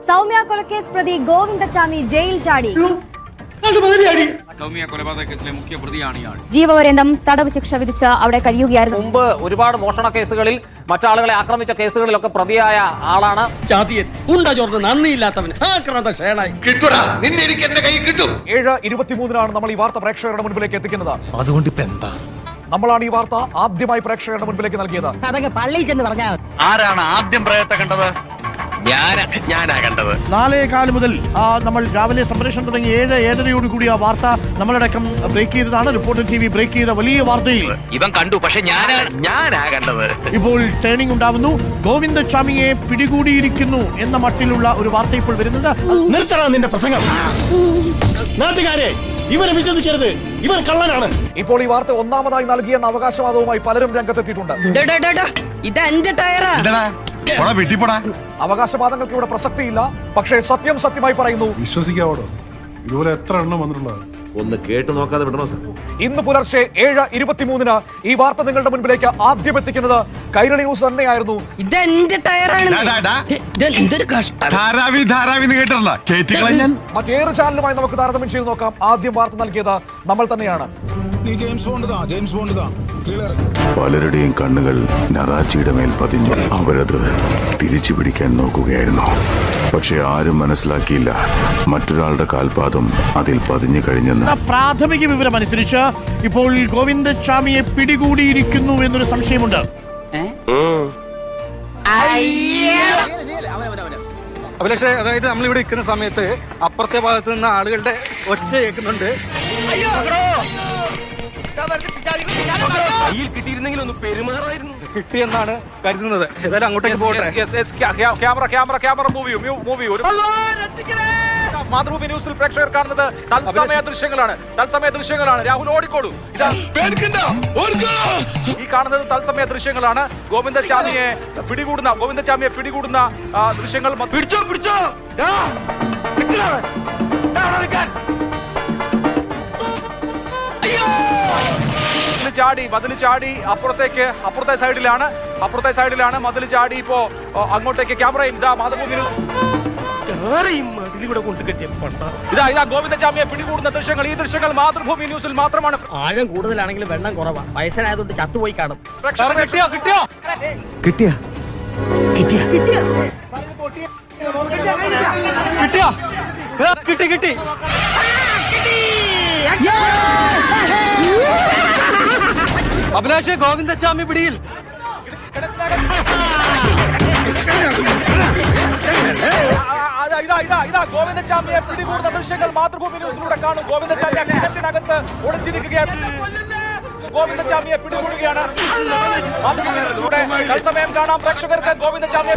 സൗമ്യ കൊലക്കേസ് പ്രതി ഗോവിന്ദച്ചാമി ജയിൽ ചാടി. സൗമ്യ കൊലപാതക കേസിലെ മുഖ്യ പ്രതിയാണ് ഇയാൾ. ജീവപര്യന്തം തടവ് ശിക്ഷ വിധിച്ച് അവിടെ കഴിയുകയായിരുന്നു. മുമ്പ് ഒരുപാട് മോഷണ കേസുകളിൽ മറ്റാളുകളെ ആക്രമിച്ച കേസുകളിലൊക്കെ പ്രതിയായ ആളാണ്. ഏഴ് 23 നമ്മൾ ഈ വാർത്ത പ്രേക്ഷകരുടെ മുൻപിലേക്ക് എത്തിക്കുന്നത്. അതുകൊണ്ട് ഇപ്പൊ എന്താ? നമ്മളാണ് ഈ വാർത്ത ആദ്യമായി പ്രേക്ഷകരുടെ മുൻപിലേക്ക് നൽകിയത്. ആരാണ് ആദ്യം പ്രേയത്തെ കണ്ടത്? ഞാനാ കണ്ടത്. 4:15 മുതൽ നമ്മൾ രാവിലെ സംപ്രേഷണം തുടങ്ങി 7:30 കൂടി ആ വാർത്ത നമ്മളടക്കം ബ്രേക്ക് ചെയ്തതാണ്. റിപ്പോർട്ടർ TV ബ്രേക്ക് ചെയ്ത വലിയ വാർത്തയിൽ ഇവൻ കണ്ടു, പക്ഷെ ഞാനാ കണ്ടത്. ഇപ്പോൾ ടേണിംഗ് ഉണ്ടാവുന്നു. ഗോവിന്ദച്ചാമിയെ പിടികൂടിയിരിക്കുന്നു എന്ന മട്ടിലുള്ള ഒരു വാർത്ത ഇപ്പോൾ വരുന്നത്. നിർത്തണം നിന്റെ പ്രസംഗം. നാട്ടുകാരെ, ഇവരെ വിശ്വസിക്കരുത്, ഇവർ കള്ളനാണ്. ഇപ്പോൾ ഈ വാർത്ത ഒന്നാമതായി നൽകിയെന്ന അവകാശവാദവുമായി പലരും രംഗത്തെത്തിയിട്ടുണ്ട്. അവകാശവാദങ്ങൾക്ക് ഇവിടെ പ്രസക്തിയില്ല. പക്ഷേ സത്യം സത്യമായി പറയുന്നു. വിശ്വസിക്കാവോ? ഇതുപോലെ എത്ര എണ്ണം വന്നിട്ടുള്ളത്? ഒന്ന് കേട്ട് നോക്കാതെ വിടണോ സാർ? ഇന്ന് പുലർച്ചെ 7:23 ഈ വാർത്ത നിങ്ങളുടെ മുൻപിലേക്ക് ആദ്യം എത്തിക്കുന്നത് കൈരളി ന്യൂസ് തന്നെയായിരുന്നു. മറ്റേത് ചാനലുമായി നമുക്ക് താരതമ്യം ചെയ്ത് നോക്കാം. ആദ്യം വാർത്ത നൽകിയത് നമ്മൾ തന്നെയാണ്. പലരുടെയും കണ്ണുകൾ നറാച്ചിയുടെ മേൽ പതിഞ്ഞു. അവരത് തിരിച്ചു പിടിക്കാൻ നോക്കുകയായിരുന്നു. പക്ഷെ ആരും മനസ്സിലാക്കിയില്ല മറ്റൊരാളുടെ കാൽപാദം അതിൽ പതിഞ്ഞു കഴിഞ്ഞെന്ന്. പ്രാഥമിക വിവരം അനുസരിച്ച് ഇപ്പോൾ ഗോവിന്ദച്ചാമിയെ പിടികൂടിയിരിക്കുന്നു എന്നൊരു സംശയമുണ്ട്. അഭിലാഷേ, അതായത് നമ്മളിവിടെ നിൽക്കുന്ന സമയത്ത് അപ്പുറത്തെ ഭാഗത്ത് നിന്ന് ആളുകളുടെ ഒച്ച കേൾക്കുന്നുണ്ട്. കിട്ടിയിരുന്നെങ്കിൽ ഒന്ന് പെരുമാറായിരുന്നു. കിട്ടിയെന്നാണ് കരുതുന്നത്. ഏതായാലും അങ്ങോട്ടേക്ക് പോകട്ടെ. മാതൃഭൂമി ന്യൂസിൽ പ്രേക്ഷകർ കാണുന്നത് തത്സമയ ദൃശ്യങ്ങളാണ്. രാഹുൽ ഓടിക്കോളൂ. ഈ കാണുന്നത് തത്സമയ ദൃശ്യങ്ങളാണ്. ഗോവിന്ദച്ചാമിയെ പിടികൂടുന്ന ദൃശ്യങ്ങൾ. മതിൽ ചാടി അപ്പുറത്തെ സൈഡിലാണ് മതിൽ ചാടി. ഇപ്പോ അങ്ങോട്ടേക്ക് ക്യാമറയും മാതൃഭൂമി ഇതാ ഗോവിന്ദച്ചാമിയെ പിടികൂടുന്ന ദൃശ്യങ്ങൾ. ഈ ദൃശ്യങ്ങൾ മാതൃഭൂമി ന്യൂസിൽ മാത്രമാണ്. ആഴം കൂടുതലാണെങ്കിലും വെള്ളം കുറവാ. വയസ്സനായതുകൊണ്ട് ചത്തുപോയി കാണും. കിട്ടി. അഭിലാഷ്, ഗോവിന്ദച്ചാമി പിടിയിൽ. ഗോവിന്ദച്ചാമിയെ പിടികൂടുന്ന ദൃശ്യങ്ങൾ മാതൃഭൂമി ന്യൂസിലൂടെ കാണും. ഗോവിന്ദച്ചാമിയെ കിണറ്റിനകത്ത് ഒളിച്ചിരിക്കുകയാണ്. ഗോവിന്ദച്ചാമിയെ പിടികൂടുകയാണ്. മാതൃഭൂമിയിലൂടെ തത്സമയം കാണാം പ്രേക്ഷകർക്ക് ഗോവിന്ദച്ചാമിയെ.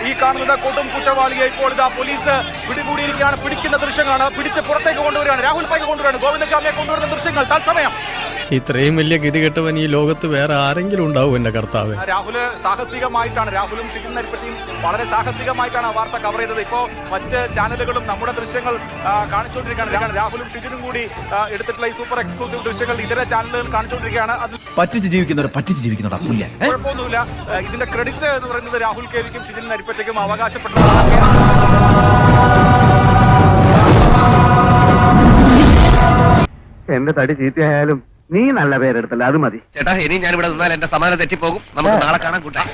ഈ കാണുന്നത് കൊടും കുറ്റവാളിയെ ഇപ്പോൾ പോലീസ് പിടികൂടിയിരിക്കുകയാണ്. പിടിക്കുന്ന ദൃശ്യങ്ങളാണ്. പിടിച്ച് പുറത്തേക്ക് കൊണ്ടുവരികയാണ്. രാഹുൽ കൊണ്ടുവരികയാണ്. ഗോവിന്ദച്ചാമിയെ കൊണ്ടുവരുന്ന ദൃശ്യങ്ങൾ തത്സമയം. ഇത്രയും വലിയ ഗതികെട്ടവൻ ഈ ലോകത്ത് വേറെ ആരെങ്കിലും ഉണ്ടാവും എന്റെ കർത്താവ്. രാഹുലും ഷിജിൻ നരിപ്പറ്റിയും വളരെ സാഹസികമായിട്ടാണ് ആ വാർത്ത കവർ ചെയ്തത്. ഇപ്പോ മറ്റ് ചാനലുകളും നമ്മുടെ ദൃശ്യങ്ങൾ കാണിച്ചുകൊണ്ടിരിക്കുകയാണ്. രാഹുലും ഷിജിനും കൂടി എടുത്തിട്ടുള്ള ഈ സൂപ്പർ എക്സ്ക്ലൂസീവ് ദൃശ്യങ്ങൾ ഇതര ചാനലുകൾ കാണിച്ചുകൊണ്ടിരിക്കുകയാണ്. പറ്റിച്ച് ജീവിക്കുന്നവരാ. കുഴപ്പമൊന്നുമില്ല. ഇതിന്റെ ക്രെഡിറ്റ് എന്ന് പറയുന്നത് രാഹുൽ കേവിക്കും ഷിജിൻ നരിപ്പറ്റയ്ക്കും അവകാശപ്പെട്ടതാണ്. എന്റെ തടി ചീത്തയായാലും നീ നല്ല പേരെടുത്തല്ല, അത് മതി. ചേട്ടാ, ഇനി ഞാനിവിടെ നിന്നാൽ എന്റെ സമാധാനം തെറ്റിപ്പോകും. നമുക്ക് നാളെ കാണാൻ കൂട്ടാം.